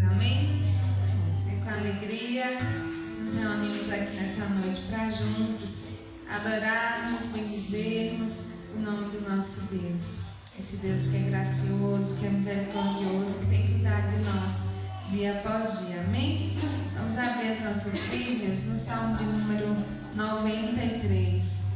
Amém? É com alegria nos reunimos aqui nessa noite para juntos adorarmos, bendizermos o nome do nosso Deus. Esse Deus que é gracioso, que é misericordioso, que tem cuidado de nós dia após dia. Amém? Vamos abrir as nossas Bíblias no Salmo de número 93.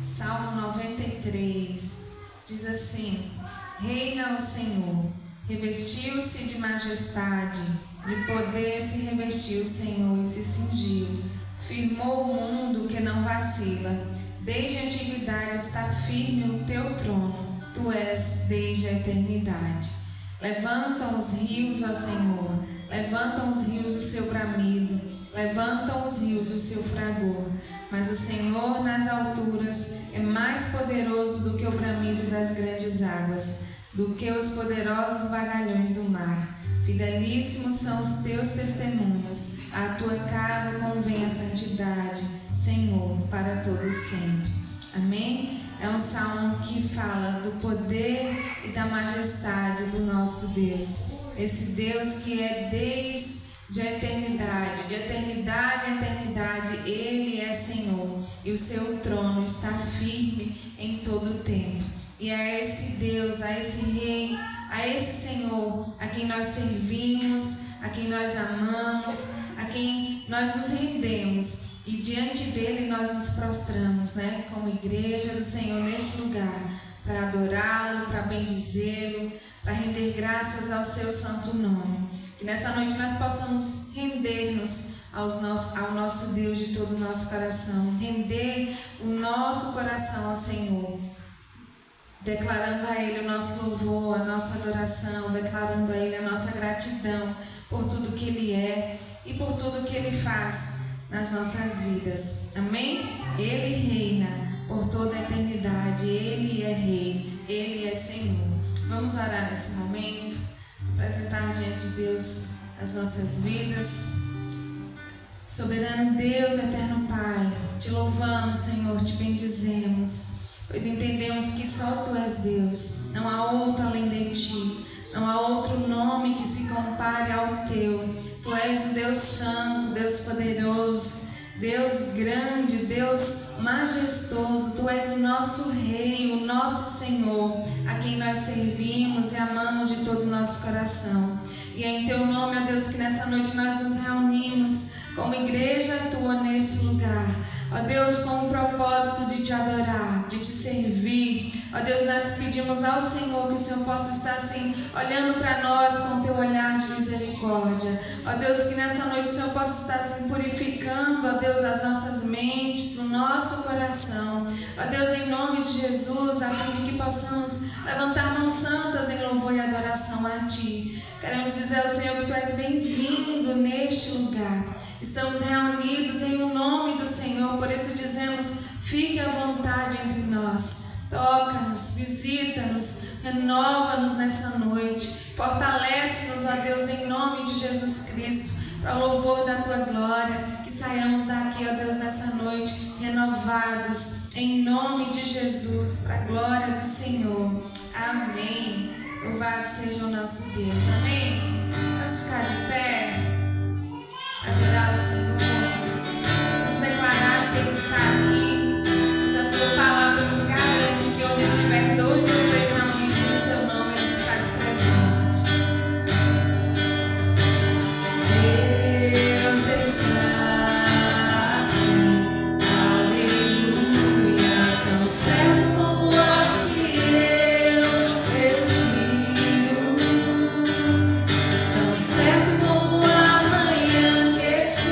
Salmo 93 diz assim: Reina o Senhor, revestiu-se de majestade, de poder se revestiu o Senhor e se cingiu. Firmou o mundo que não vacila, desde a antiguidade está firme o teu trono, tu és desde a eternidade. Levantam os rios, ó Senhor, levantam os rios o seu bramido, levantam os rios o seu fragor. Mas o Senhor nas alturas é mais poderoso do que o bramido das grandes águas, do que os poderosos vagalhões do mar. Fidelíssimos são os teus testemunhos, à tua casa convém a santidade, Senhor, para todos sempre. Amém? É um salmo que fala do poder e da majestade do nosso Deus. Esse Deus que é desde a eternidade, de eternidade a eternidade, Ele é Senhor e o seu trono está firme em todo o tempo. E a esse Deus, a esse Rei, a esse Senhor, a quem nós servimos, a quem nós amamos, a quem nós nos rendemos e diante dele nós nos prostramos, como igreja do Senhor neste lugar, para adorá-lo, para bendizê-lo, para render graças ao seu santo nome. Que nessa noite nós possamos render-nos ao nosso Deus de todo o nosso coração, render o nosso coração ao Senhor, declarando a Ele o nosso louvor, a nossa adoração, declarando a Ele a nossa gratidão por tudo que Ele é e por tudo que Ele faz nas nossas vidas. Amém? Ele reina por toda a eternidade, Ele é Rei, Ele é Senhor. Vamos orar nesse momento, apresentar diante de Deus as nossas vidas. Soberano Deus, eterno Pai, te louvamos, Senhor, te bendizemos, pois entendemos que só Tu és Deus, não há outro além de Ti, não há outro nome que se compare ao Teu. Tu és o Deus Santo, Deus poderoso, Deus grande, Deus majestoso. Tu és o nosso Rei, o nosso Senhor, a quem nós servimos e amamos de todo o nosso coração. E é em Teu nome, ó Deus, que nessa noite nós nos reunimos como igreja Tua nesse lugar. Ó Deus, com o propósito de Te adorar, de Te servir. Ó Deus, nós pedimos ao Senhor que o Senhor possa estar assim, olhando para nós com o Teu olhar de misericórdia. Ó Deus, que nessa noite o Senhor possa estar assim, purificando, ó Deus, as nossas mentes, o nosso coração. Ó Deus, em nome de Jesus, a fim de que possamos levantar mãos santas em louvor e adoração a Ti. Queremos dizer ao Senhor que Tu és bem-vindo neste lugar. Estamos reunidos em o nome do Senhor, por isso dizemos, fique à vontade entre nós. Toca-nos, visita-nos, renova-nos nessa noite, fortalece-nos, ó Deus, em nome de Jesus Cristo, para o louvor da Tua glória, que saiamos daqui, ó Deus, nessa noite, renovados, em nome de Jesus, para a glória do Senhor. Amém. Louvado seja o nosso Deus. Amém. Vamos ficar de pé, adorar o Senhor, vamos declarar que Ele está aqui, pois a Sua palavra nos garante que onde estiver dois ou três reunidos em Seu nome, Ele se faz presente. Deus está aqui, aleluia, tão certo como o ar que eu respiro, tão certo como a manhã que se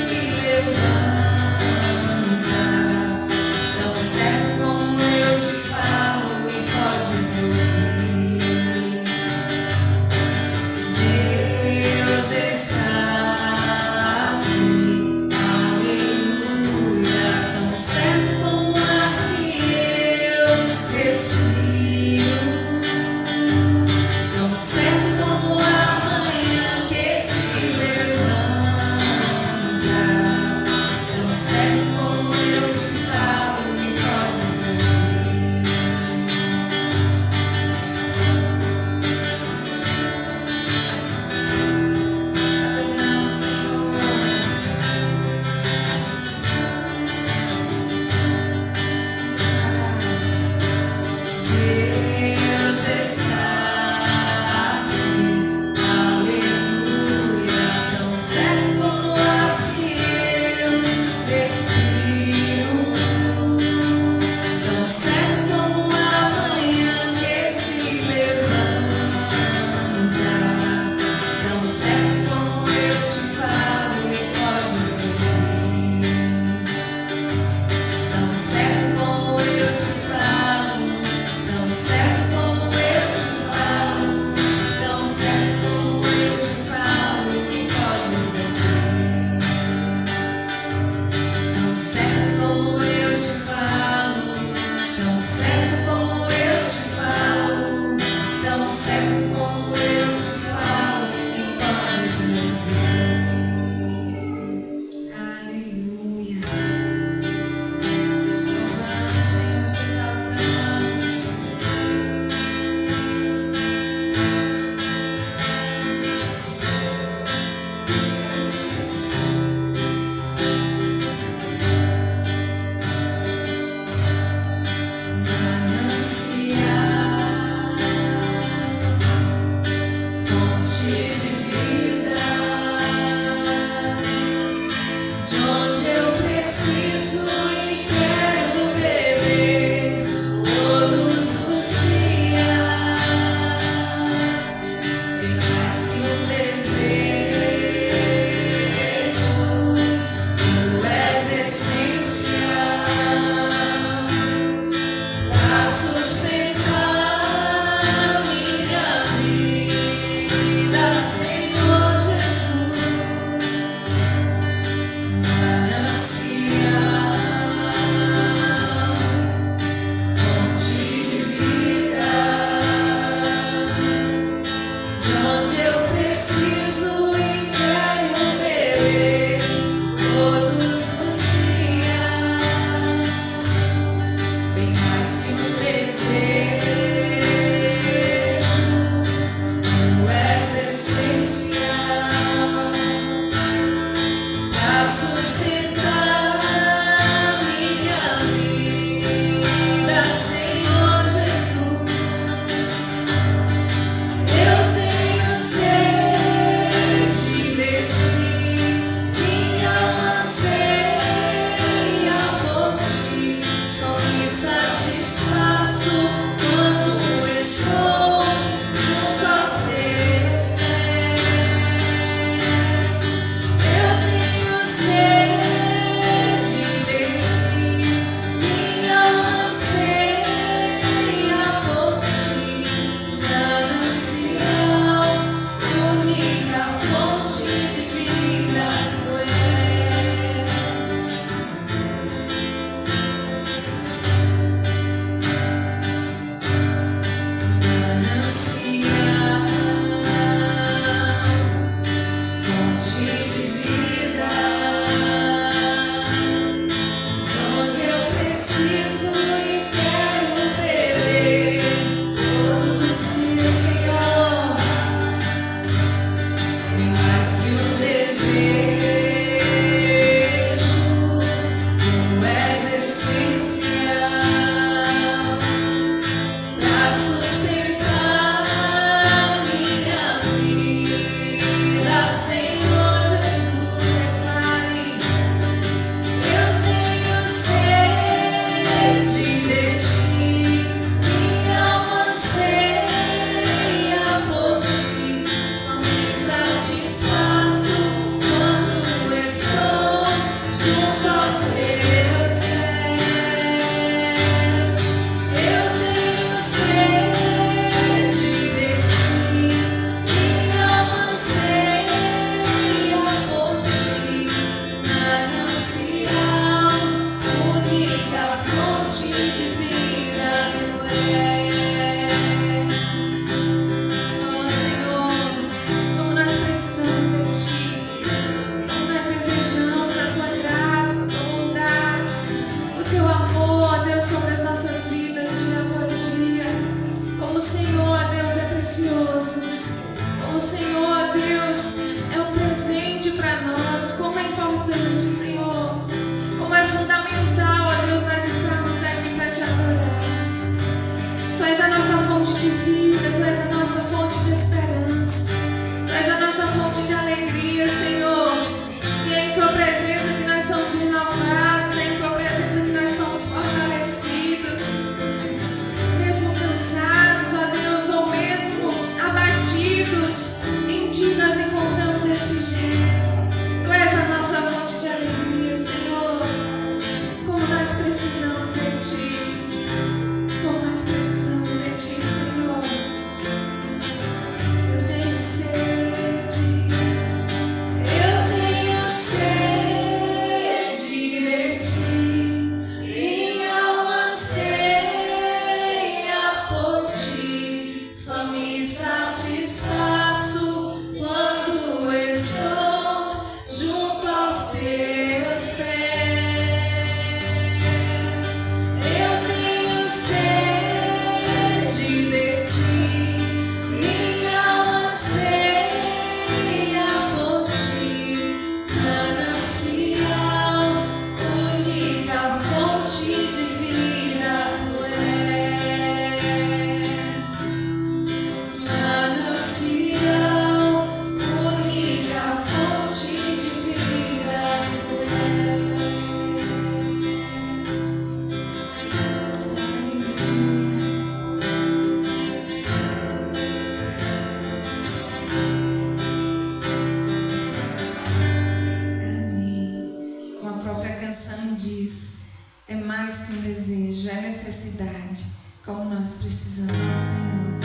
é mais que um desejo, é necessidade. Como nós precisamos do Senhor.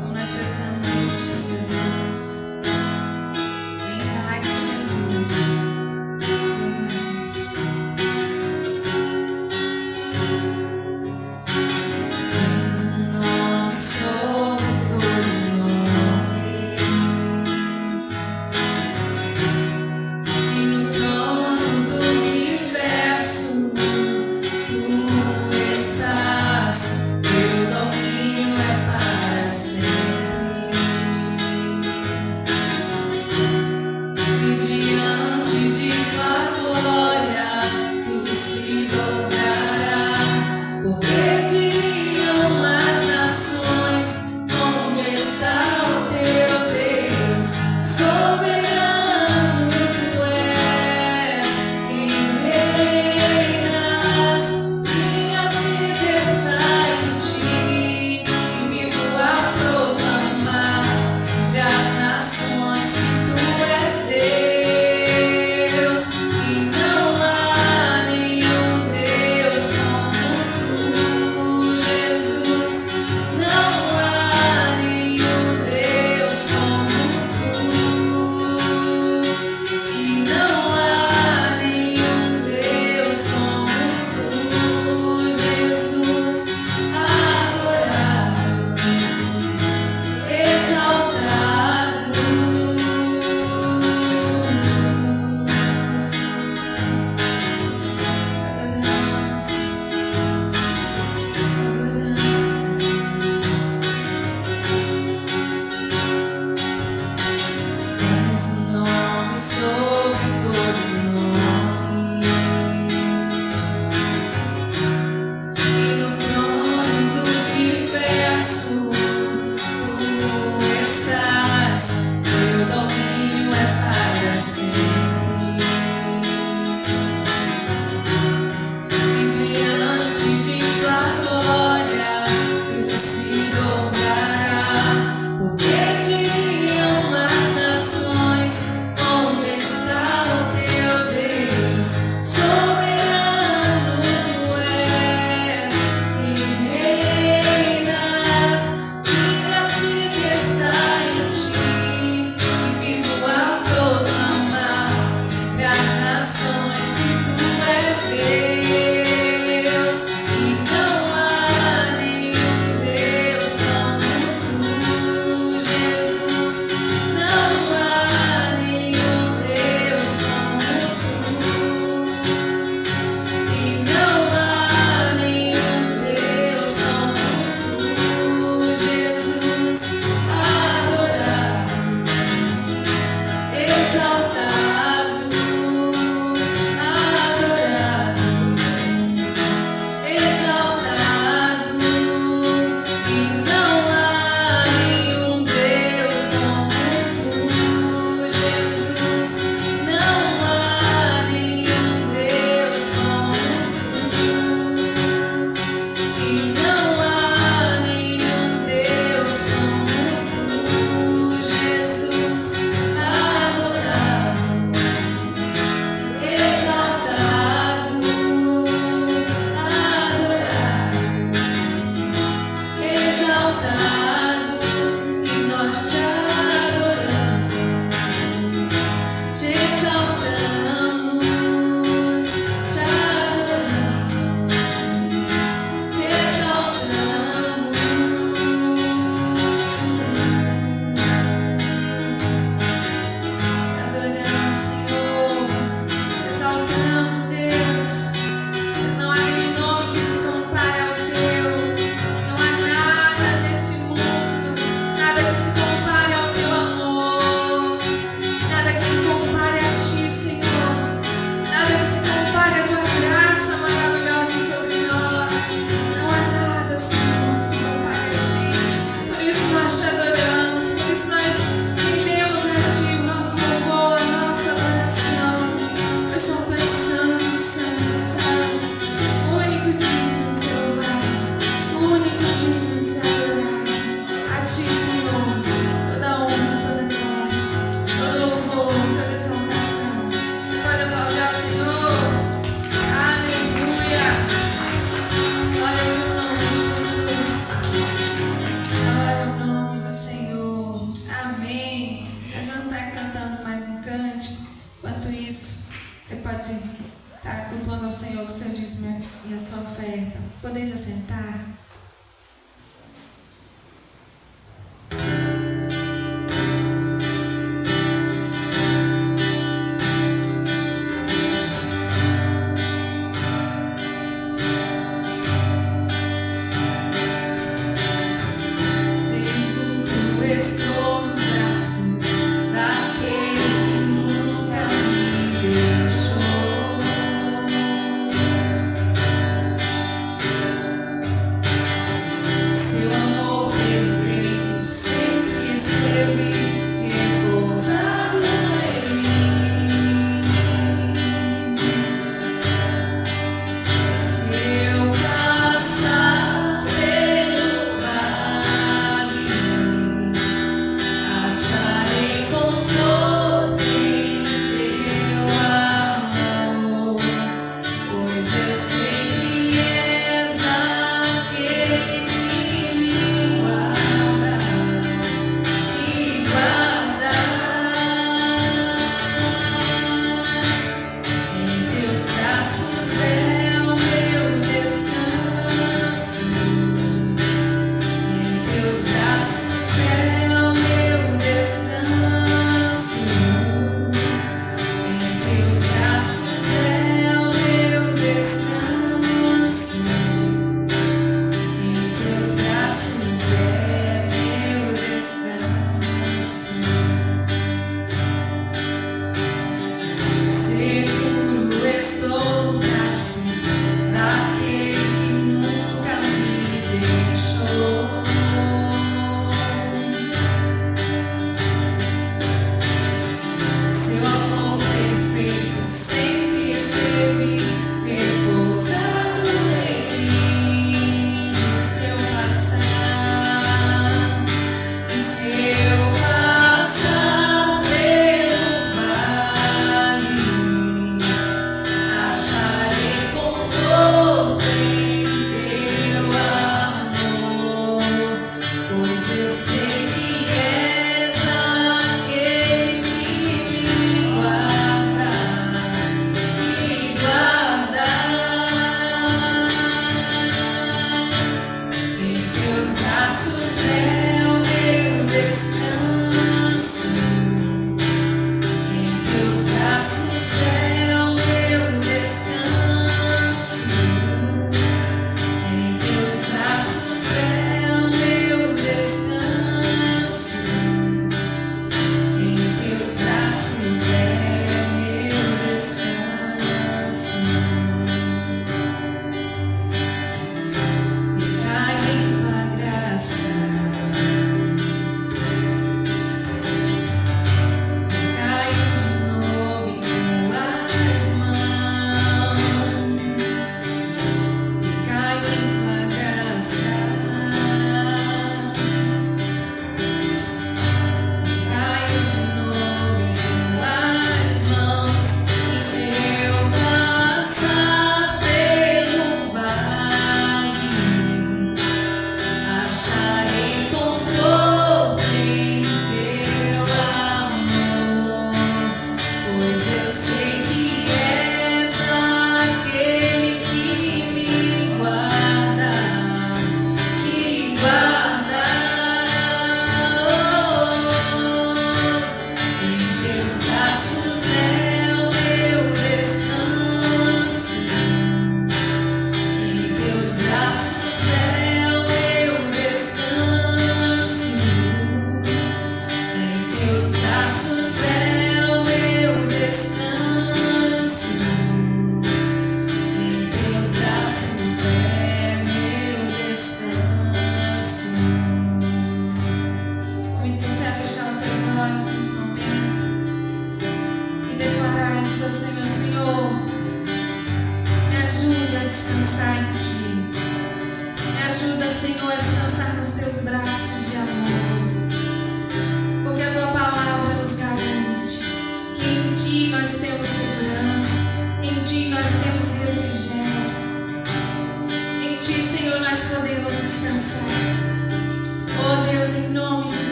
Como nós precisamos de Ti, Deus. Vem mais que um desejo. Vem mais. Tens um nome sobre todo nome. E no trono do universo Tu estás. Teu domínio é para sempre. abençoando ao Senhor com seu dízimo e a sua oferta. Podeis assentar?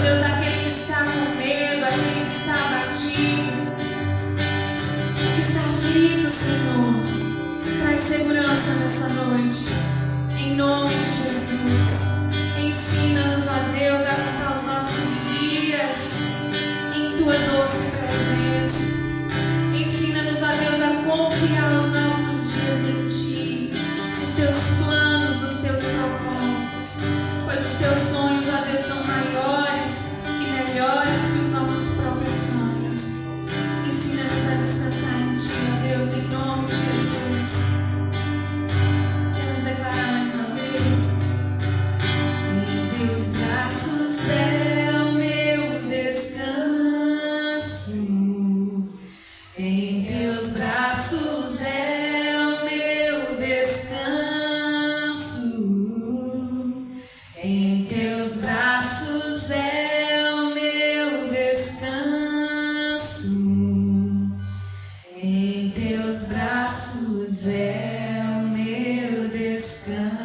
Deus, aquele que está com medo, aquele que está Senhor, traz segurança nessa noite, em nome de Jesus. Ensina-nos, ó Deus, a contar os nossos dias em Tua doce presença. Ensina-nos, ó Deus, a confiar os nossos dias em Ti, nos Teus planos, nos Teus propósitos, pois os Teus sonhos, ó Deus, são maiores e melhores que os nossos próprios sonhos. Ensina-nos a descansar em Ti, ó Deus, em nome de Jesus. Vamos declarar mais uma vez. Em Teus braços é o meu descanso. Em Teus braços é o meu descanso. Em Teus braços é o meu descanso. Em Teus braços é o meu descanso.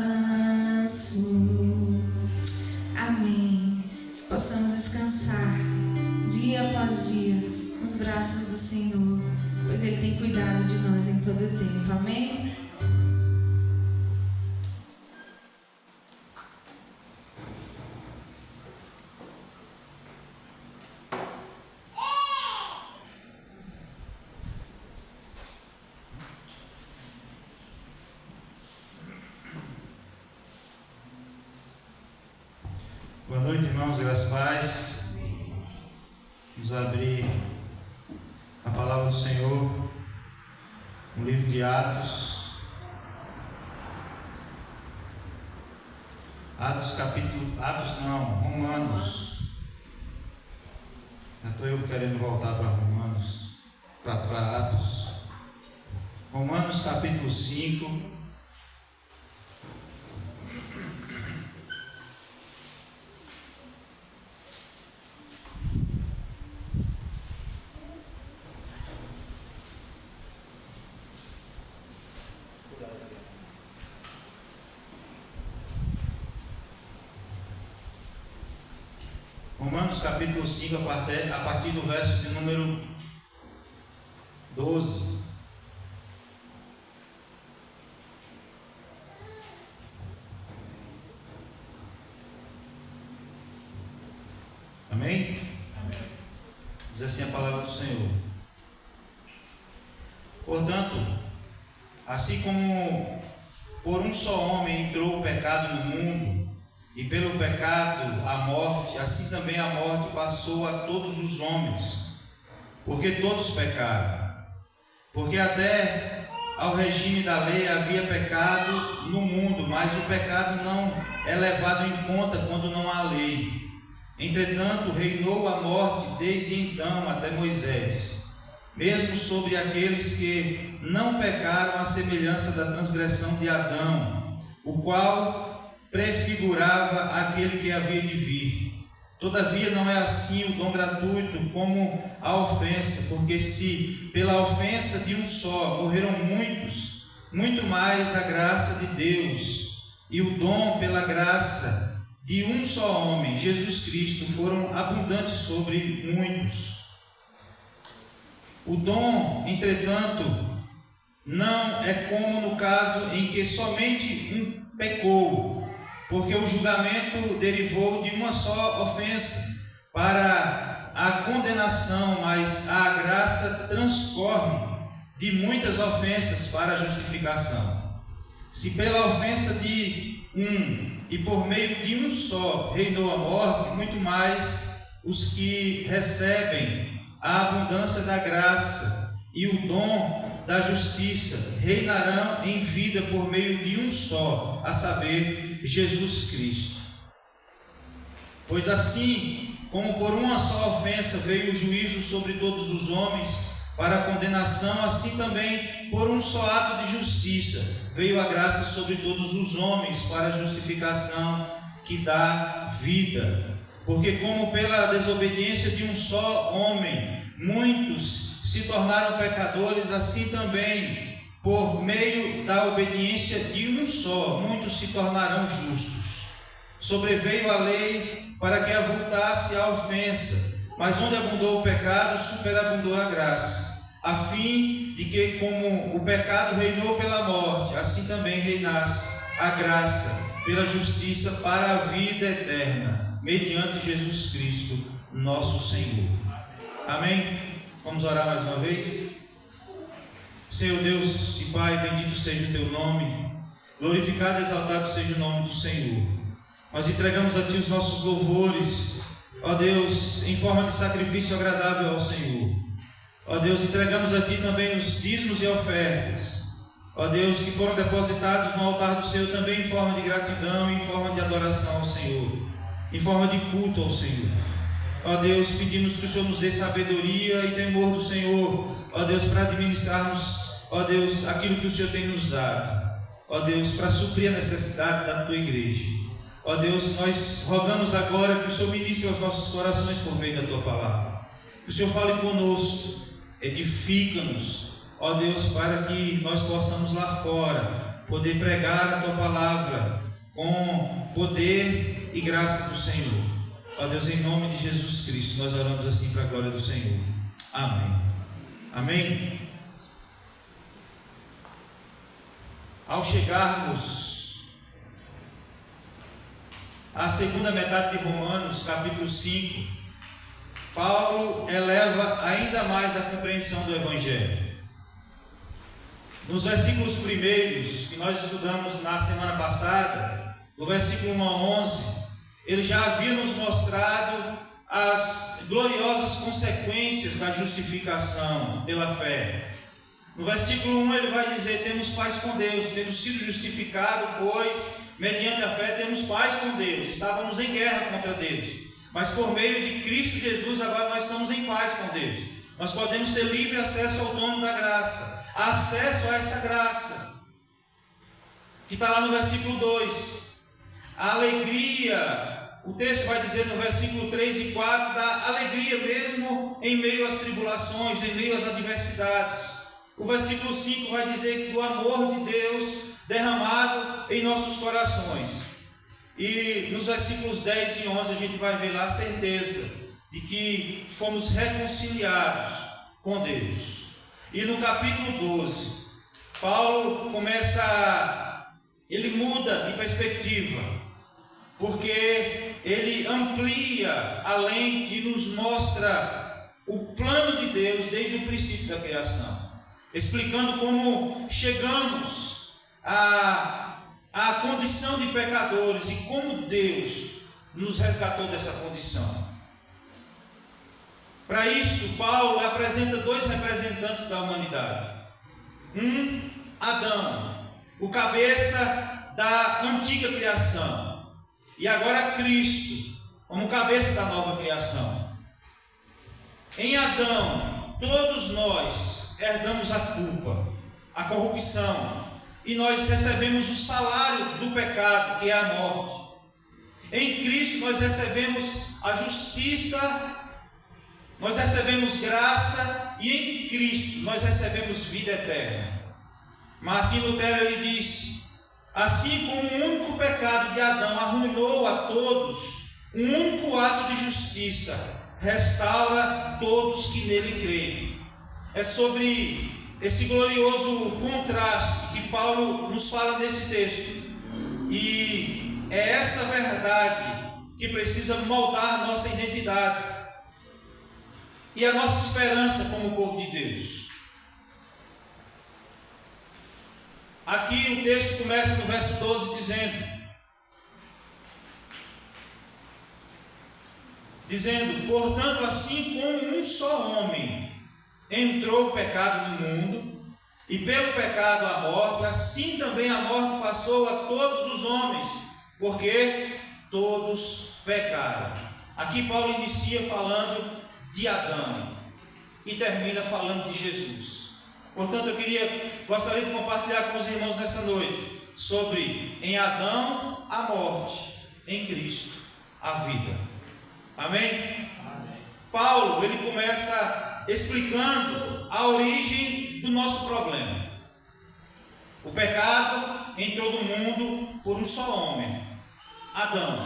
Amém. Possamos descansar dia após dia nos braços do Senhor, pois Ele tem cuidado de nós em todo o tempo. Amém? Boa noite, irmãos, graças a paz. Vamos abrir a palavra do Senhor no livro de Atos. Romanos. Já estou eu querendo voltar para Romanos, para Atos. Romanos capítulo 5. Romanos capítulo 5, a partir do verso de número 12. Amém? Diz assim a palavra do Senhor. Portanto, assim como por um só homem entrou o pecado no mundo, e pelo pecado a morte, assim também a morte passou a todos os homens, porque todos pecaram. Porque até ao regime da lei havia pecado no mundo, mas o pecado não é levado em conta quando não há lei. Entretanto, reinou a morte desde então até Moisés, mesmo sobre aqueles que não pecaram à semelhança da transgressão de Adão, o qual prefigurava aquele que havia de vir. Todavia não é assim o dom gratuito como a ofensa, porque se pela ofensa de um só morreram muitos, muito mais a graça de Deus e o dom pela graça de um só homem, Jesus Cristo, foram abundantes sobre muitos. O dom, entretanto, não é como no caso em que somente um pecou, porque o julgamento derivou de uma só ofensa para a condenação, mas a graça transcorre de muitas ofensas para a justificação. Se pela ofensa de um e por meio de um só reinou a morte, muito mais os que recebem a abundância da graça e o dom da justiça reinarão em vida por meio de um só, a saber, Jesus Cristo. Pois assim como por uma só ofensa veio o juízo sobre todos os homens para a condenação, assim também por um só ato de justiça veio a graça sobre todos os homens para a justificação que dá vida. Porque como pela desobediência de um só homem muitos se tornaram pecadores, assim também por meio da obediência de um só muitos se tornarão justos. Sobreveio a lei para que avultasse a ofensa, mas onde abundou o pecado, superabundou a graça. a fim de que, como o pecado reinou pela morte, assim também reinasse a graça pela justiça para a vida eterna, mediante Jesus Cristo, nosso Senhor. Amém? Vamos orar mais uma vez? Senhor Deus e Pai, bendito seja o Teu nome, glorificado e exaltado seja o nome do Senhor. Nós entregamos a Ti os nossos louvores, ó Deus, em forma de sacrifício agradável ao Senhor. Ó Deus, entregamos a Ti também os dízimos e ofertas, ó Deus, que foram depositados no altar do Senhor também em forma de gratidão, em forma de adoração ao Senhor, em forma de culto ao Senhor. Ó Deus, pedimos que o Senhor nos dê sabedoria e temor do Senhor, ó Deus, para administrarmos, ó Deus, aquilo que o Senhor tem nos dado, ó Deus, para suprir a necessidade da Tua igreja. Ó Deus, nós rogamos agora que o Senhor ministre aos nossos corações por meio da Tua palavra, que o Senhor fale conosco, edifica-nos, ó Deus, para que nós possamos lá fora poder pregar a Tua palavra com poder e graça do Senhor. Ó Deus, em nome de Jesus Cristo, nós oramos assim para a glória do Senhor. Amém. Amém. Ao chegarmos à segunda metade de Romanos, capítulo 5, Paulo eleva ainda mais a compreensão do Evangelho. Nos versículos primeiros, que nós estudamos na semana passada, do versículo 1 a 11, ele já havia nos mostrado as gloriosas consequências da justificação pela fé. No versículo 1 ele vai dizer: temos paz com Deus, tendo sido justificado, pois, mediante a fé, temos paz com Deus. Estávamos em guerra contra Deus, mas por meio de Cristo Jesus, agora nós estamos em paz com Deus. Nós podemos ter livre acesso ao trono da graça, acesso a essa graça, que está lá no versículo 2. A alegria, o texto vai dizer no versículo 3 e 4, da alegria mesmo em meio às tribulações, em meio às adversidades. O versículo 5 vai dizer do amor de Deus derramado em nossos corações. E nos versículos 10 e 11 a gente vai ver lá a certeza de que fomos reconciliados com Deus. E no capítulo 12, Paulo ele muda de perspectiva, porque ele amplia a lente e nos mostra o plano de Deus desde o princípio da criação, explicando como chegamos à condição de pecadores e como Deus nos resgatou dessa condição. Para isso, Paulo apresenta dois representantes da humanidade. Adão, o cabeça da antiga criação, e agora Cristo, como cabeça da nova criação. Em Adão, todos nós herdamos a culpa, a corrupção, e nós recebemos o salário do pecado, que é a morte. Em Cristo nós recebemos a justiça, nós recebemos graça, e em Cristo nós recebemos vida eterna. Martim Lutero ele disse: assim como um único pecado de Adão arruinou a todos, um único ato de justiça restaura todos que nele creem. É sobre esse glorioso contraste que Paulo nos fala nesse texto, e é essa verdade que precisa moldar a nossa identidade e a nossa esperança como povo de Deus. Aqui o texto começa no verso 12 dizendo: portanto, assim como um só homem entrou o pecado no mundo, e pelo pecado a morte, assim também a morte passou a todos os homens, porque todos pecaram. Aqui Paulo inicia falando de Adão e termina falando de Jesus. Portanto, gostaria de compartilhar com os irmãos nessa noite sobre em Adão a morte, em Cristo a vida. Amém? Amém. Paulo, ele começa explicando a origem do nosso problema. O pecado entrou no mundo por um só homem, Adão.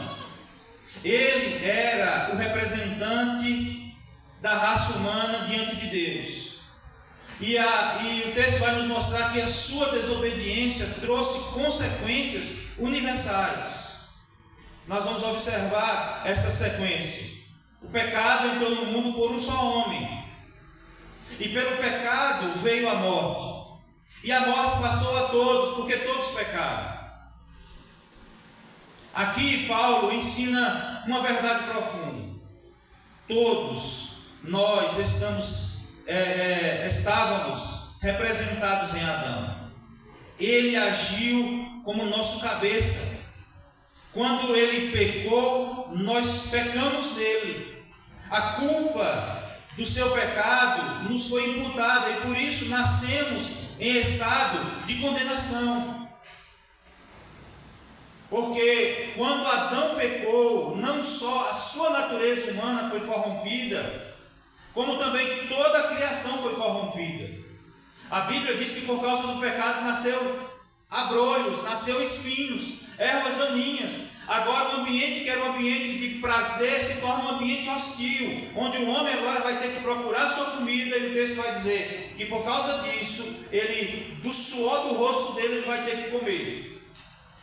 Ele era o representante da raça humana diante de Deus. E o texto vai nos mostrar que a sua desobediência trouxe consequências universais. Nós vamos observar essa sequência. O pecado entrou no mundo por um só homem. E pelo pecado veio a morte. E a morte passou a todos, porque todos pecaram. Aqui Paulo ensina uma verdade profunda. Todos nós estávamos representados em Adão. Ele agiu como nosso cabeça. Quando ele pecou, nós pecamos nele. A culpa do seu pecado nos foi imputada e por isso nascemos em estado de condenação. Porque quando Adão pecou, não só a sua natureza humana foi corrompida, como também toda a criação foi corrompida. A Bíblia diz que por causa do pecado nasceu abrolhos, nasceu espinhos, ervas daninhas. Agora o ambiente que era um ambiente de prazer se torna um ambiente hostil, onde o homem agora vai ter que procurar sua comida, e o texto vai dizer que por causa disso, do suor do rosto dele, ele vai ter que comer.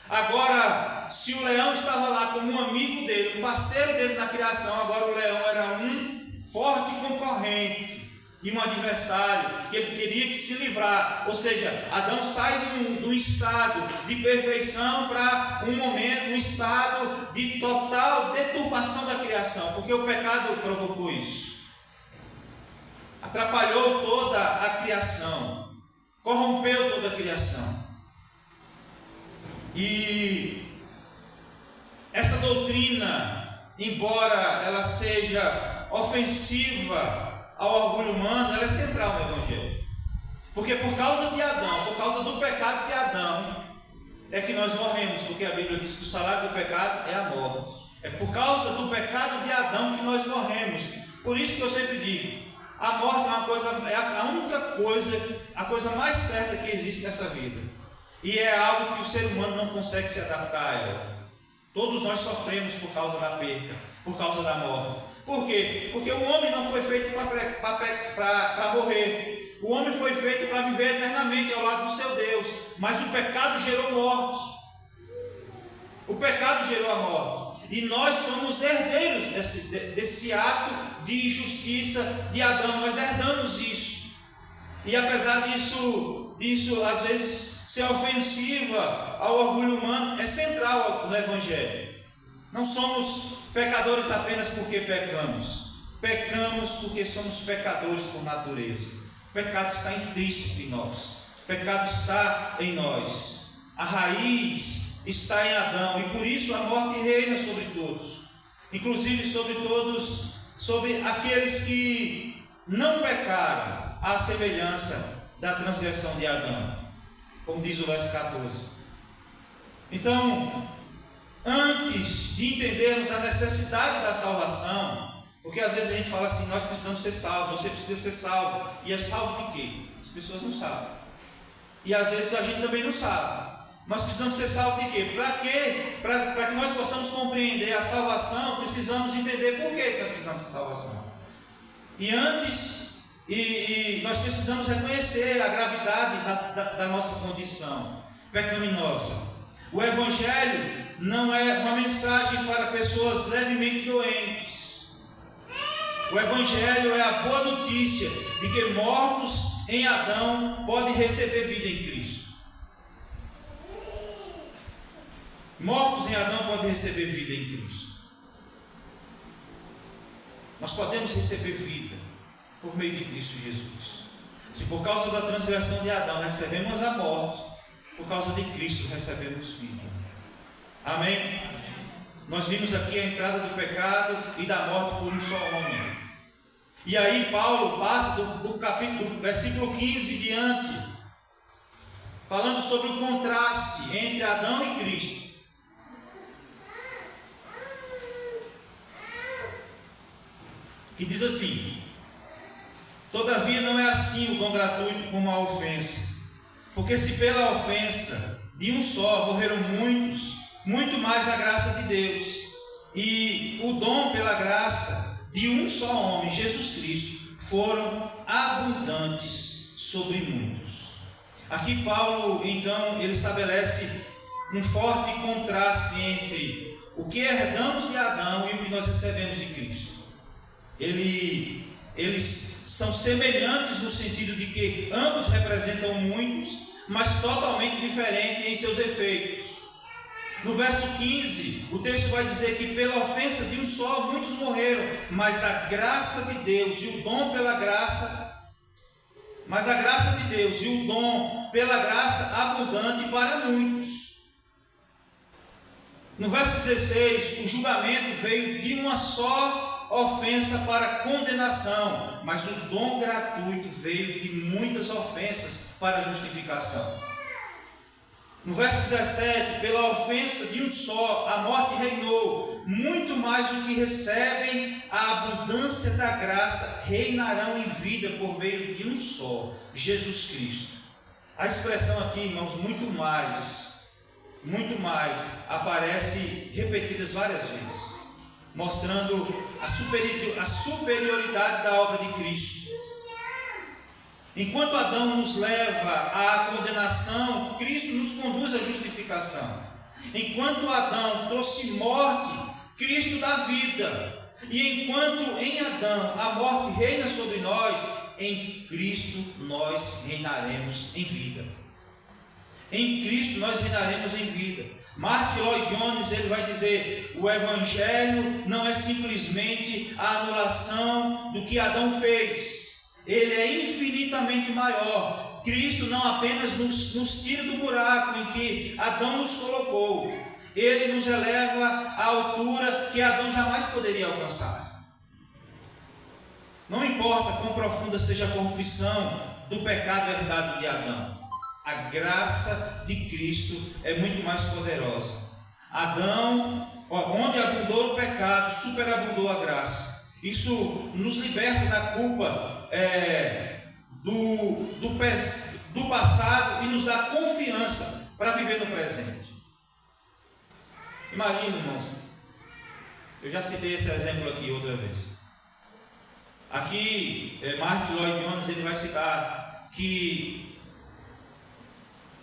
Agora, se o leão estava lá como um amigo dele, um parceiro dele na criação, agora o leão era um forte concorrente e um adversário que ele teria que se livrar. Ou seja, Adão sai de um estado de perfeição para um estado de total deturpação da criação, porque o pecado provocou isso. Atrapalhou toda a criação, corrompeu toda a criação. E essa doutrina, embora ela seja ofensiva ao orgulho humano, ela é central no Evangelho. Porque por causa de Adão, por causa do pecado de Adão, é que nós morremos, porque a Bíblia diz que o salário do pecado é a morte. É por causa do pecado de Adão que nós morremos. Por isso que eu sempre digo, a morte é a única coisa, a coisa mais certa que existe nessa vida. E é algo que o ser humano não consegue se adaptar a ela. Todos nós sofremos por causa da perda, por causa da morte. Por quê? Porque o homem não foi feito para morrer. O homem foi feito para viver eternamente ao lado do seu Deus. Mas o pecado gerou morte. O pecado gerou a morte. E nós somos herdeiros desse ato de injustiça de Adão. Nós herdamos isso. E apesar disso às vezes ser ofensiva ao orgulho humano, é central no Evangelho. Não somos pecadores apenas porque pecamos. Pecamos porque somos pecadores por natureza. O pecado está intrínseco em nós. O pecado está em nós. A raiz está em Adão. E por isso a morte reina sobre todos. Inclusive sobre aqueles que não pecaram, à semelhança da transgressão de Adão. Como diz o verso 14. Então, antes de entendermos a necessidade da salvação, porque às vezes a gente fala assim, nós precisamos ser salvos, você precisa ser salvo. E é salvo de quê? As pessoas não sabem. E às vezes a gente também não sabe. Nós precisamos ser salvos de quê? Para quê? Para que nós possamos compreender a salvação, precisamos entender por que nós precisamos de salvação. E nós precisamos reconhecer a gravidade da nossa condição pecaminosa. O Evangelho não é uma mensagem para pessoas levemente doentes. O Evangelho é a boa notícia de que mortos em Adão podem receber vida em Cristo. Mortos em Adão podem receber vida em Cristo. Nós podemos receber vida por meio de Cristo Jesus. Se por causa da transgressão de Adão recebemos a morte, por causa de Cristo recebemos vida. Amém? Nós vimos aqui a entrada do pecado e da morte por um só homem. E aí Paulo passa do versículo 15 diante, falando sobre o contraste entre Adão e Cristo. E diz assim: todavia não é assim o dom gratuito como a ofensa. Porque se pela ofensa de um só morreram muitos, muito mais a graça de Deus. E o dom pela graça de um só homem, Jesus Cristo, foram abundantes sobre muitos. Aqui Paulo, então, ele estabelece um forte contraste entre o que herdamos de Adão e o que nós recebemos de Cristo. Eles são semelhantes no sentido de que ambos representam muitos, mas totalmente diferentes em seus efeitos. No verso 15, o texto vai dizer que pela ofensa de um só, muitos morreram, mas a graça de Deus e o dom pela graça, abundante para muitos. No verso 16, o julgamento veio de uma só ofensa para condenação, mas o dom gratuito veio de muitas ofensas para justificação. No verso 17, pela ofensa de um só, a morte reinou, muito mais do que recebem a abundância da graça, reinarão em vida por meio de um só, Jesus Cristo. A expressão aqui, irmãos, muito mais, aparece repetidas várias vezes, mostrando a superioridade da obra de Cristo. Enquanto Adão nos leva à condenação, Cristo nos conduz à justificação. Enquanto Adão trouxe morte, Cristo dá vida. E enquanto em Adão a morte reina sobre nós, em Cristo nós reinaremos em vida. Em Cristo nós reinaremos em vida. Martin Lloyd Jones, ele vai dizer: o Evangelho não é simplesmente a anulação do que Adão fez. Ele é infinitamente maior. Cristo não apenas nos tira do buraco em que Adão nos colocou, ele nos eleva à altura que Adão jamais poderia alcançar. Não importa quão profunda seja a corrupção do pecado herdado de Adão, a graça de Cristo é muito mais poderosa. Adão, onde abundou o pecado, superabundou a graça. Isso nos liberta da culpa do passado e nos dá confiança para viver no presente. Imagina, irmãos, eu já citei esse exemplo aqui outra vez. Aqui, Martin Lloyd Jones, ele vai citar que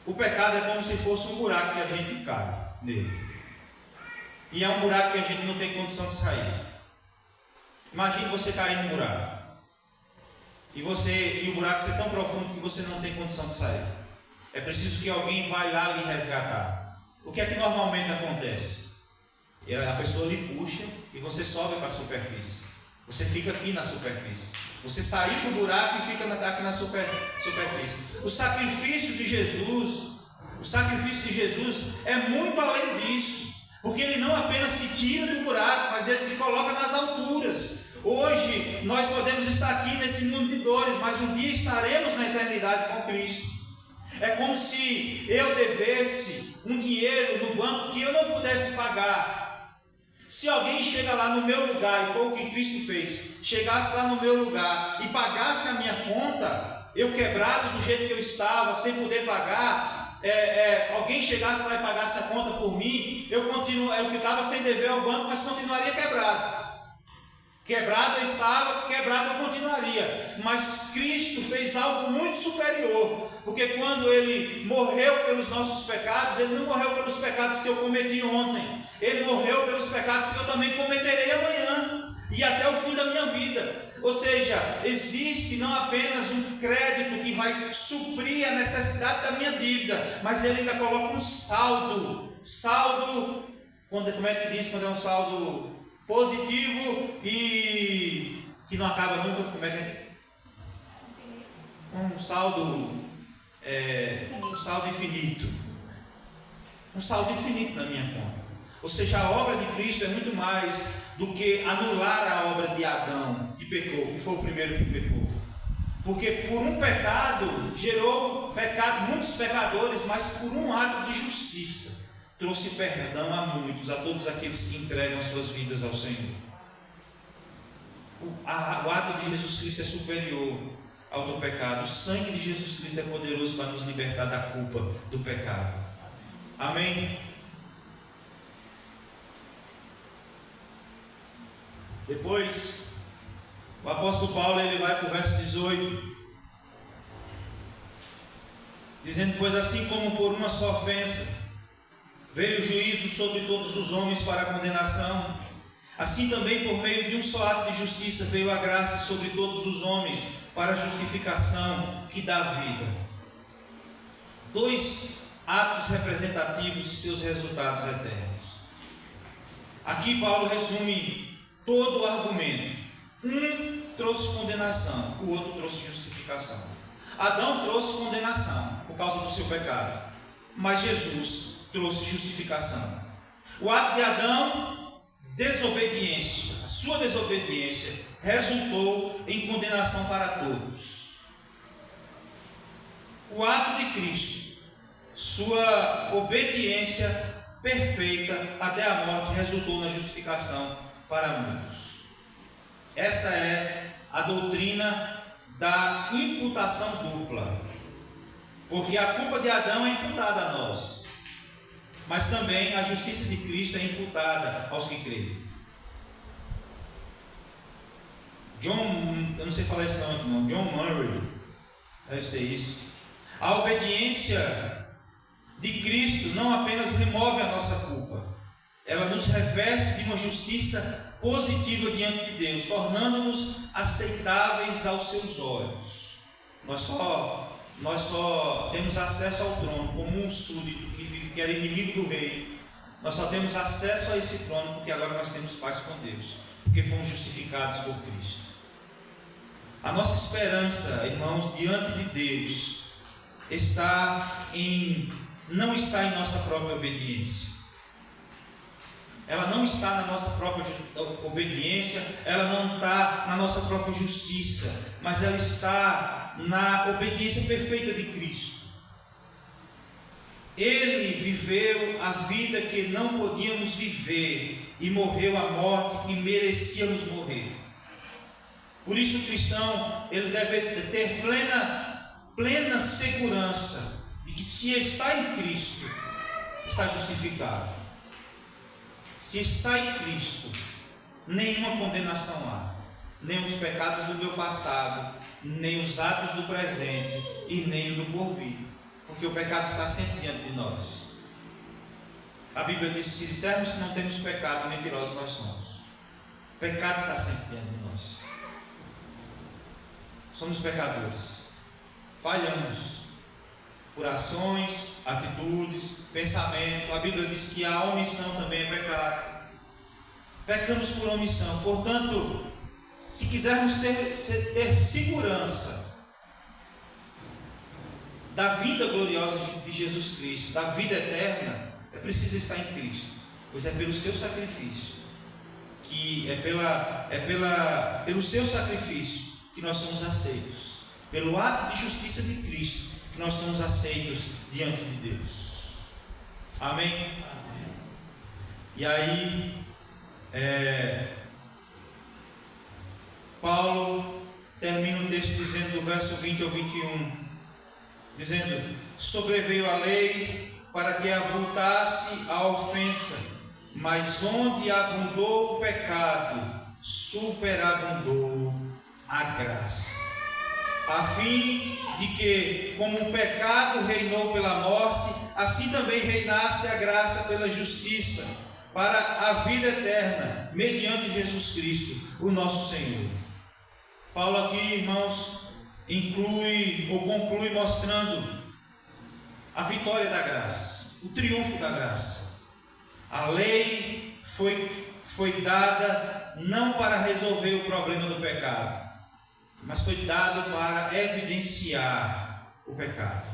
o pecado é como se fosse um buraco que a gente cai nele. E é um buraco que a gente não tem condição de sair. Imagine você cair num buraco. E o buraco ser tão profundo que você não tem condição de sair. É preciso que alguém vá lá lhe resgatar. O que é que normalmente acontece? A pessoa lhe puxa e você sobe para a superfície. Você fica aqui na superfície. Você saiu do buraco e fica aqui na superfície. O sacrifício de Jesus é muito além disso. Porque ele não apenas te tira do buraco, mas ele te coloca nas alturas. Hoje nós podemos estar aqui nesse mundo de dores, mas um dia estaremos na eternidade com Cristo. É como se eu devesse um dinheiro no banco que eu não pudesse pagar. Se alguém chega lá no meu lugar, e foi o que Cristo fez, chegasse lá no meu lugar e pagasse a minha conta, eu quebrado do jeito que eu estava, sem poder pagar, alguém chegasse lá e pagasse a conta por mim, eu ficava sem dever ao banco, mas continuaria quebrado. Quebrado eu estava, quebrado eu continuaria. Mas Cristo fez algo muito superior. Porque quando Ele morreu pelos nossos pecados, Ele não morreu pelos pecados que eu cometi ontem. Ele morreu pelos pecados que eu também cometerei amanhã. E até o fim da minha vida. Ou seja, existe não apenas um crédito que vai suprir a necessidade da minha dívida, mas Ele ainda coloca um saldo. Saldo, como é que diz quando é um saldo positivo e que não acaba nunca? Como é que é? Um saldo infinito. Um saldo infinito na minha conta. Ou seja, a obra de Cristo é muito mais do que anular a obra de Adão, que pecou, que foi o primeiro que pecou. Porque por um pecado gerou pecado, muitos pecadores, mas por um ato de justiça trouxe perdão a muitos, a todos aqueles que entregam as suas vidas ao Senhor. O ato de Jesus Cristo é superior ao do pecado. O sangue de Jesus Cristo é poderoso para nos libertar da culpa do pecado. Amém? Depois, o apóstolo Paulo ele vai para o verso 18 dizendo: pois assim como por uma só ofensa veio o juízo sobre todos os homens para a condenação, assim também por meio de um só ato de justiça veio a graça sobre todos os homens para a justificação que dá vida. Dois atos representativos de seus resultados eternos. Aqui Paulo resume todo o argumento. Um trouxe condenação, o outro trouxe justificação. Adão trouxe condenação por causa do seu pecado, mas Jesus trouxe justificação. O ato de Adão, desobediência. A sua desobediência resultou em condenação para todos. O ato de Cristo, sua obediência perfeita até a morte, resultou na justificação para muitos. Essa é a doutrina da imputação dupla, porque a culpa de Adão é imputada a nós, mas também a justiça de Cristo é imputada aos que creem. Eu não sei falar esse nome aqui não, John Murray, deve ser isso. A obediência de Cristo não apenas remove a nossa culpa, ela nos reveste de uma justiça positiva diante de Deus, tornando-nos aceitáveis aos seus olhos. Nós só temos acesso ao trono como um súdito que era inimigo do rei. Nós só temos acesso a esse trono porque agora nós temos paz com Deus, porque fomos justificados por Cristo. A nossa esperança, irmãos, diante de Deus não está em nossa própria obediência. Ela não está na nossa própria obediência, ela não está na nossa própria justiça, mas ela está na obediência perfeita de Cristo. Ele viveu a vida que não podíamos viver e morreu a morte que merecíamos morrer. Por isso o cristão, ele deve ter plena segurança de que se está em Cristo, está justificado. Se está em Cristo, nenhuma condenação há, nem os pecados do meu passado, nem os atos do presente e nem o do porvir, porque o pecado está sempre diante de nós. A Bíblia diz: se dissermos que não temos pecado, mentirosos nós somos. O pecado está sempre diante de nós. Somos pecadores, falhamos por ações, atitudes, pensamento. A Bíblia diz que a omissão também é pecado. Pecamos por omissão. Portanto, se quisermos ter segurança da vida gloriosa de Jesus Cristo, da vida eterna, é preciso estar em Cristo, pois é pelo seu sacrifício, pelo seu sacrifício que nós somos aceitos, pelo ato de justiça de Cristo que nós somos aceitos diante de Deus. Amém? Amém. E aí, Paulo termina o texto dizendo, do verso 20 ao 21, dizendo: sobreveio a lei para que avultasse a ofensa, mas onde abundou o pecado, superabundou a graça, a fim de que, como o pecado reinou pela morte, assim também reinasse a graça pela justiça, para a vida eterna, mediante Jesus Cristo, o nosso Senhor. Paulo aqui, irmãos, conclui mostrando a vitória da graça, o triunfo da graça. A lei foi dada não para resolver o problema do pecado, mas foi dado para evidenciar o pecado.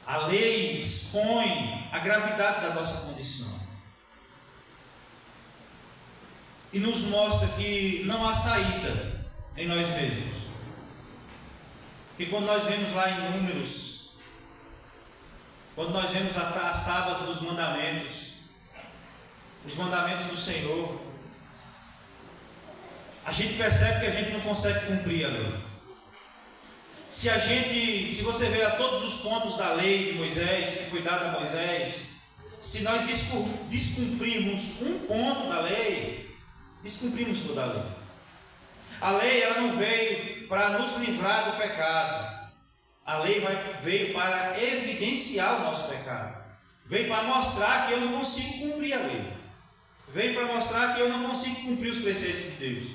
A lei expõe a gravidade da nossa condição e nos mostra que não há saída em nós mesmos. Porque quando nós vemos lá em Números, quando nós vemos as tábuas dos mandamentos, os mandamentos do Senhor, a gente percebe que a gente não consegue cumprir a lei. Se você ver a todos os pontos da lei de Moisés, que foi dada a Moisés, se nós descumprirmos um ponto da lei, descumprimos toda a lei. A lei, ela não veio para nos livrar do pecado. A lei veio para evidenciar o nosso pecado. Veio para mostrar que eu não consigo cumprir a lei. Veio para mostrar que eu não consigo cumprir os preceitos de Deus.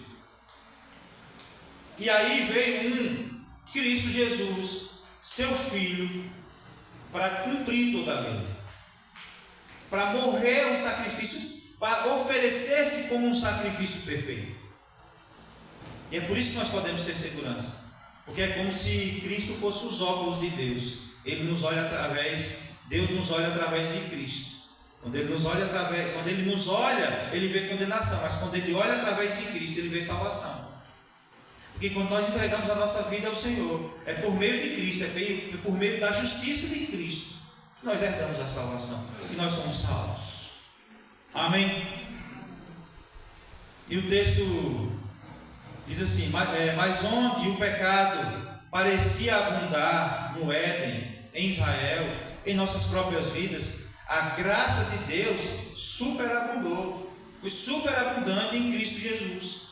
E aí veio Cristo Jesus, seu Filho, para cumprir toda a lei. Para morrer um sacrifício, para oferecer-se como um sacrifício perfeito. E é por isso que nós podemos ter segurança. Porque é como se Cristo fosse os óculos de Deus. Deus nos olha através de Cristo. Quando Ele nos olha, Ele vê condenação. Mas quando Ele olha através de Cristo, Ele vê salvação. Porque quando nós entregamos a nossa vida ao Senhor, é por meio de Cristo, é por meio da justiça de Cristo, que nós herdamos a salvação. E nós somos salvos. Amém? E o texto diz assim: mas onde o pecado parecia abundar no Éden, em Israel, em nossas próprias vidas, a graça de Deus superabundou, foi superabundante em Cristo Jesus.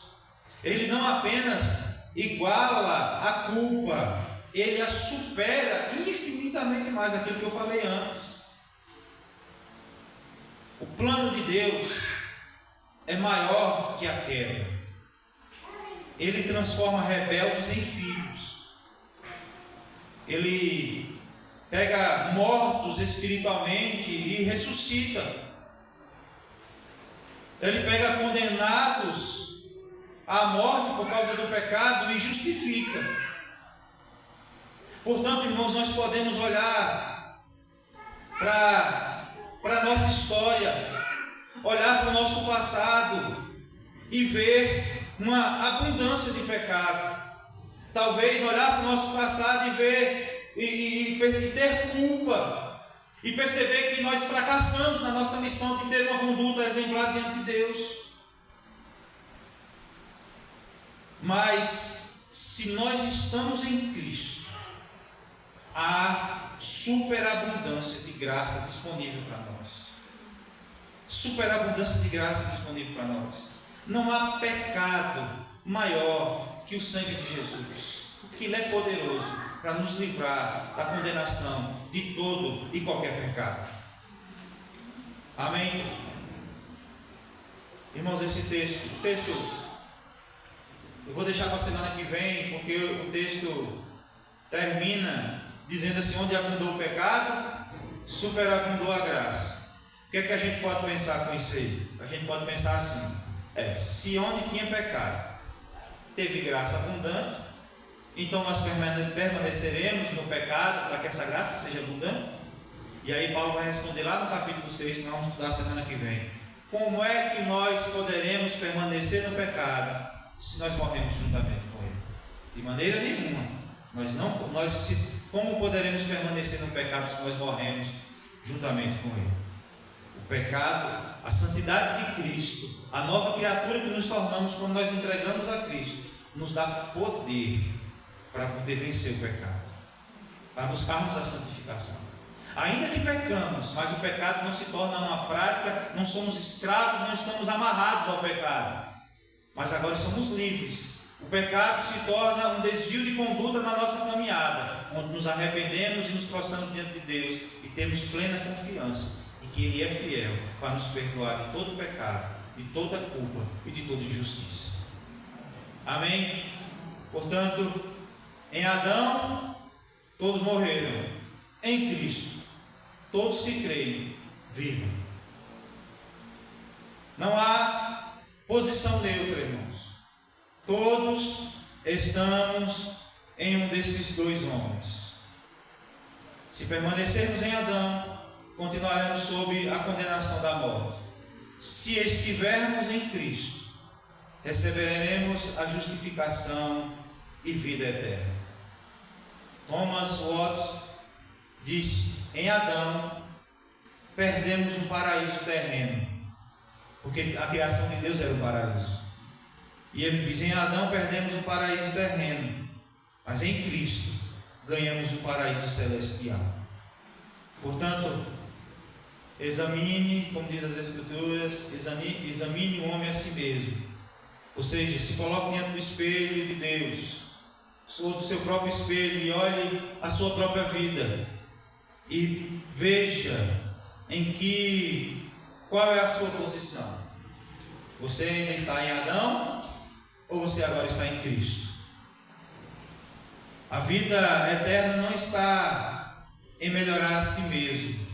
Ele não apenas iguala a culpa, ele a supera infinitamente mais, aquilo que eu falei antes. O plano de Deus é maior que a queda. Ele transforma rebeldes em filhos. Ele pega mortos espiritualmente e ressuscita. Ele pega condenados à morte por causa do pecado e justifica. Portanto, irmãos, nós podemos olhar para a nossa história, olhar para o nosso passado e ver uma abundância de pecado. Talvez olhar para o nosso passado e ver e ter culpa e perceber que nós fracassamos na nossa missão de ter uma conduta exemplar diante de Deus. Mas se nós estamos em Cristo, há superabundância de graça disponível para nós. Superabundância de graça disponível para nós. Não há pecado maior que o sangue de Jesus, porque Ele é poderoso para nos livrar da condenação de todo e qualquer pecado. Amém? Irmãos, esse texto eu vou deixar para a semana que vem, porque o texto termina dizendo assim: onde abundou o pecado, superabundou a graça. O que é que a gente pode pensar com isso aí? A gente pode pensar assim: se onde tinha pecado teve graça abundante, então nós permaneceremos no pecado para que essa graça seja abundante? E aí Paulo vai responder lá no capítulo 6, que nós vamos estudar semana que vem. Como é que nós poderemos permanecer no pecado se nós morremos juntamente com Ele? De maneira nenhuma. Como poderemos permanecer no pecado se nós morremos juntamente com Ele? O pecado, a santidade de Cristo, a nova criatura que nos tornamos quando nós entregamos a Cristo, nos dá poder para poder vencer o pecado, para buscarmos a santificação. Ainda que pecamos, mas o pecado não se torna uma prática, não somos escravos, não estamos amarrados ao pecado, mas agora somos livres. O pecado se torna um desvio de conduta na nossa caminhada, onde nos arrependemos e nos prostramos diante de Deus e temos plena confiança de que Ele é fiel para nos perdoar de todo pecado, de toda culpa e de toda injustiça. Amém? Portanto, em Adão todos morreram, em Cristo todos que creem vivem. Não há posição neutra, irmãos. Todos estamos em um desses dois homens. Se permanecermos em Adão, continuaremos sob a condenação da morte. Se estivermos em Cristo, receberemos a justificação e vida eterna. Thomas Watts disse: em Adão perdemos um paraíso terreno, porque a criação de Deus era o paraíso. E ele diz: em Adão perdemos o paraíso terreno, mas em Cristo ganhamos o paraíso celestial. Portanto, examine, como diz as Escrituras, examine o homem a si mesmo. Ou seja, se coloque diante do espelho de Deus do seu próprio espelho e olhe a sua própria vida e veja qual é a sua posição. Você ainda está em Adão ou você agora está em Cristo? A vida eterna não está em melhorar a si mesmo,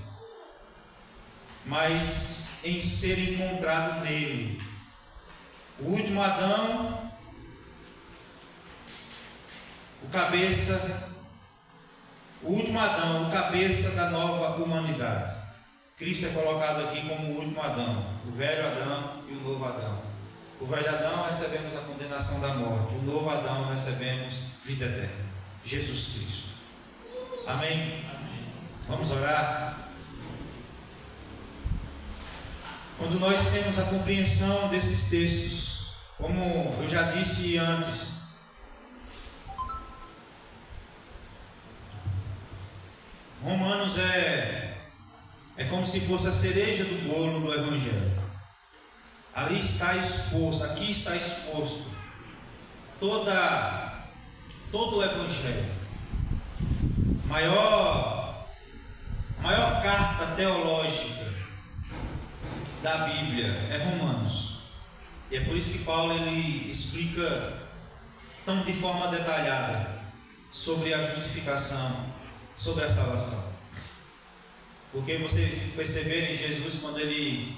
mas em ser encontrado nele. O último Adão, o último Adão, o cabeça da nova humanidade. Cristo é colocado aqui como o último Adão, o velho Adão e o novo Adão. O velho Adão recebemos a condenação da morte, o novo Adão recebemos vida eterna, Jesus Cristo. Amém? Amém. Vamos orar. Quando nós temos a compreensão desses textos, como eu já disse antes, Romanos é como se fosse a cereja do bolo do Evangelho. Ali está exposto, aqui está exposto todo o Evangelho. Maior carta teológica da Bíblia é Romanos. E é por isso que Paulo ele explica tão de forma detalhada sobre a justificação, sobre a salvação. Porque vocês perceberem, Jesus, quando ele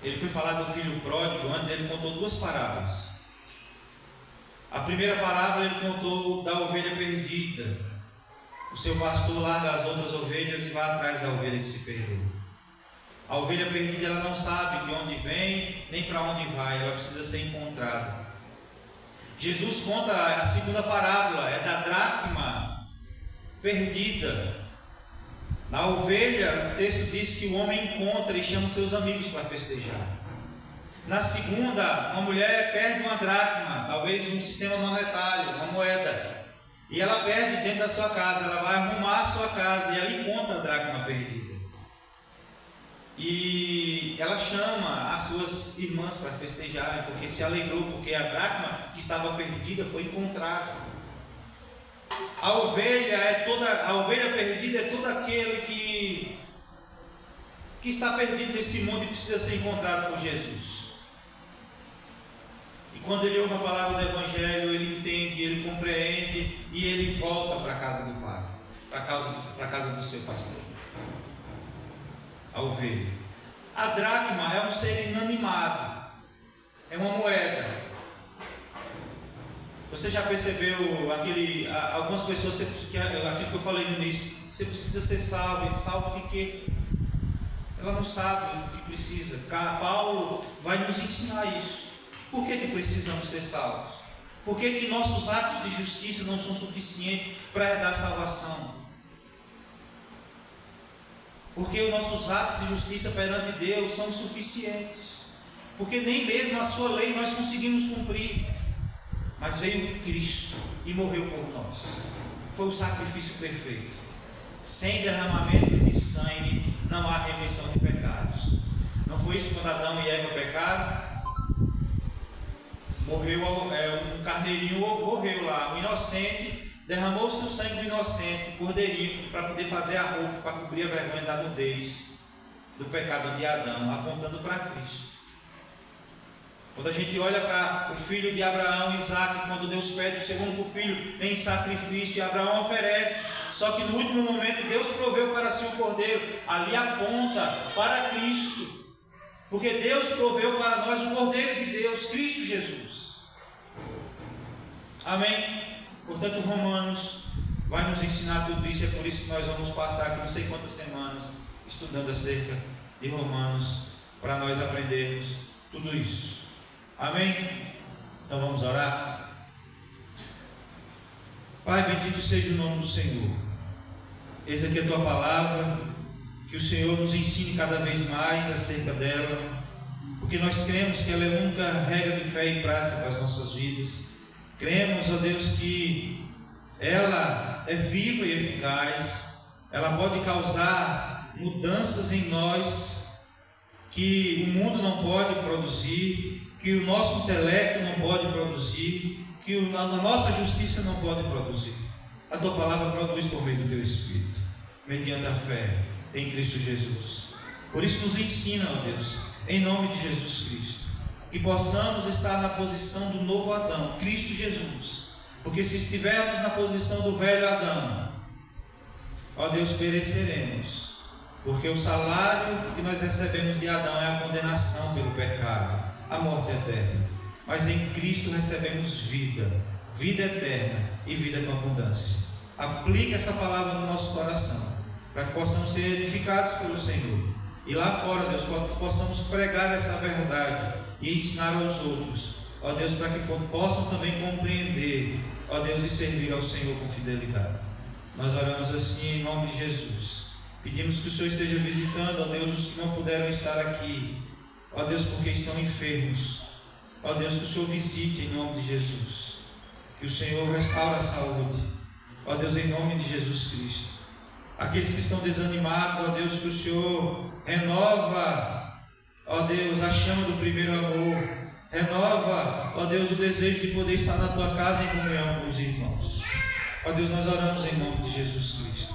foi falar do filho pródigo, antes ele contou duas parábolas. A primeira parábola ele contou da ovelha perdida. O seu pastor larga as outras ovelhas e vai atrás da ovelha que se perdeu. A ovelha perdida ela não sabe de onde vem, nem para onde vai, ela precisa ser encontrada. Jesus conta a segunda parábola, é da dracma perdida. Na ovelha, o texto diz que o homem encontra e chama seus amigos para festejar. Na segunda, uma mulher perde uma dracma, talvez um sistema monetário, uma moeda, e ela perde dentro da sua casa, ela vai arrumar a sua casa e ela encontra a dracma perdida. E ela chama as suas irmãs para festejarem, porque se alegrou, porque a dracma que estava perdida foi encontrada. A ovelha perdida é todo aquele que está perdido nesse mundo e precisa ser encontrado por Jesus. E quando ele ouve a palavra do Evangelho, ele entende, ele compreende e ele volta para a casa do Pai, para a casa do seu pastor. A ovelha. A dracma é um ser inanimado, é uma moeda. Você já percebeu algumas pessoas, aquilo que eu falei no início, você precisa ser salvo. Salvo de quê? Ela não sabe o que precisa. Paulo vai nos ensinar isso. Por que precisamos ser salvos? Por que nossos atos de justiça não são suficientes para dar salvação? Porque os nossos atos de justiça perante Deus são suficientes. Porque nem mesmo a sua lei nós conseguimos cumprir. Mas veio Cristo e morreu por nós. Foi o sacrifício perfeito. Sem derramamento de sangue não há remissão de pecados. Não foi isso quando Adão e Eva pecaram? Morreu um carneirinho, morreu lá, um inocente, derramou-se o sangue do inocente, cordeirinho, para poder fazer a roupa, para cobrir a vergonha da nudez do pecado de Adão, apontando para Cristo. Quando a gente olha para o filho de Abraão, Isaac, quando Deus pede o segundo filho em sacrifício, e Abraão oferece, só que no último momento Deus proveu para si um cordeiro, ali aponta para Cristo, porque Deus proveu para nós o cordeiro de Deus, Cristo Jesus. Amém? Portanto, Romanos vai nos ensinar tudo isso, é por isso que nós vamos passar aqui não sei quantas semanas estudando acerca de Romanos, para nós aprendermos tudo isso. Amém? Então vamos orar. Pai, bendito seja o nome do Senhor. Eis aqui a tua palavra, que o Senhor nos ensine cada vez mais acerca dela, porque nós cremos que ela é a única regra de fé e prática para as nossas vidas. Cremos, ó Deus, que ela é viva e eficaz, ela pode causar mudanças em nós que o mundo não pode produzir, que o nosso intelecto não pode produzir, que que a nossa justiça não pode produzir. A tua palavra produz por meio do teu Espírito, mediante a fé em Cristo Jesus. Por isso nos ensina, ó Deus, em nome de Jesus Cristo, que possamos estar na posição do novo Adão, Cristo Jesus. Porque se estivermos na posição do velho Adão, ó Deus, pereceremos. Porque o salário que nós recebemos de Adão é a condenação pelo pecado, a morte eterna. Mas em Cristo recebemos vida, vida eterna e vida com abundância. Aplique essa palavra no nosso coração, para que possamos ser edificados pelo Senhor. E lá fora, Deus, possamos pregar essa verdade e ensinar aos outros, ó Deus, para que possam também compreender, ó Deus, e servir ao Senhor com fidelidade. Nós oramos assim em nome de Jesus. Pedimos que o Senhor esteja visitando, ó Deus, os que não puderam estar aqui, ó Deus, porque estão enfermos. Ó Deus, que o Senhor visite em nome de Jesus. Que o Senhor restaure a saúde. Ó Deus, em nome de Jesus Cristo. Aqueles que estão desanimados, ó Deus, que o Senhor renova, ó Deus, a chama do primeiro amor. Renova, ó Deus, o desejo de poder estar na tua casa em comunhão com os irmãos. Ó Deus, nós oramos em nome de Jesus Cristo.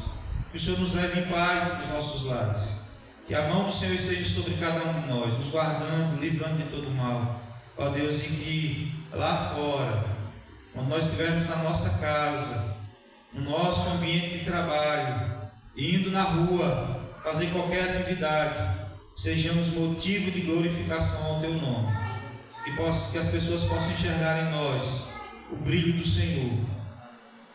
Que o Senhor nos leve em paz para os nossos lares. Que a mão do Senhor esteja sobre cada um de nós, nos guardando, livrando de todo mal. Ó Deus, e que lá fora, quando nós estivermos na nossa casa, no nosso ambiente de trabalho, indo na rua, fazer qualquer atividade, sejamos motivo de glorificação ao Teu nome. Que as pessoas possam enxergar em nós o brilho do Senhor,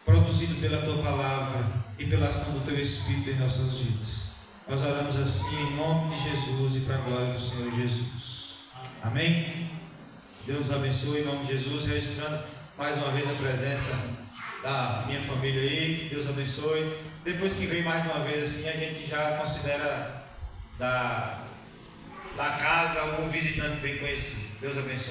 produzido pela Tua palavra e pela ação do Teu Espírito em nossas vidas. Nós oramos assim em nome de Jesus e para a glória do Senhor Jesus. Amém? Deus abençoe em nome de Jesus, registrando mais uma vez a presença da minha família aí. Deus abençoe. Depois que vem mais de uma vez assim, a gente já considera da casa algum visitante bem conhecido. Deus abençoe.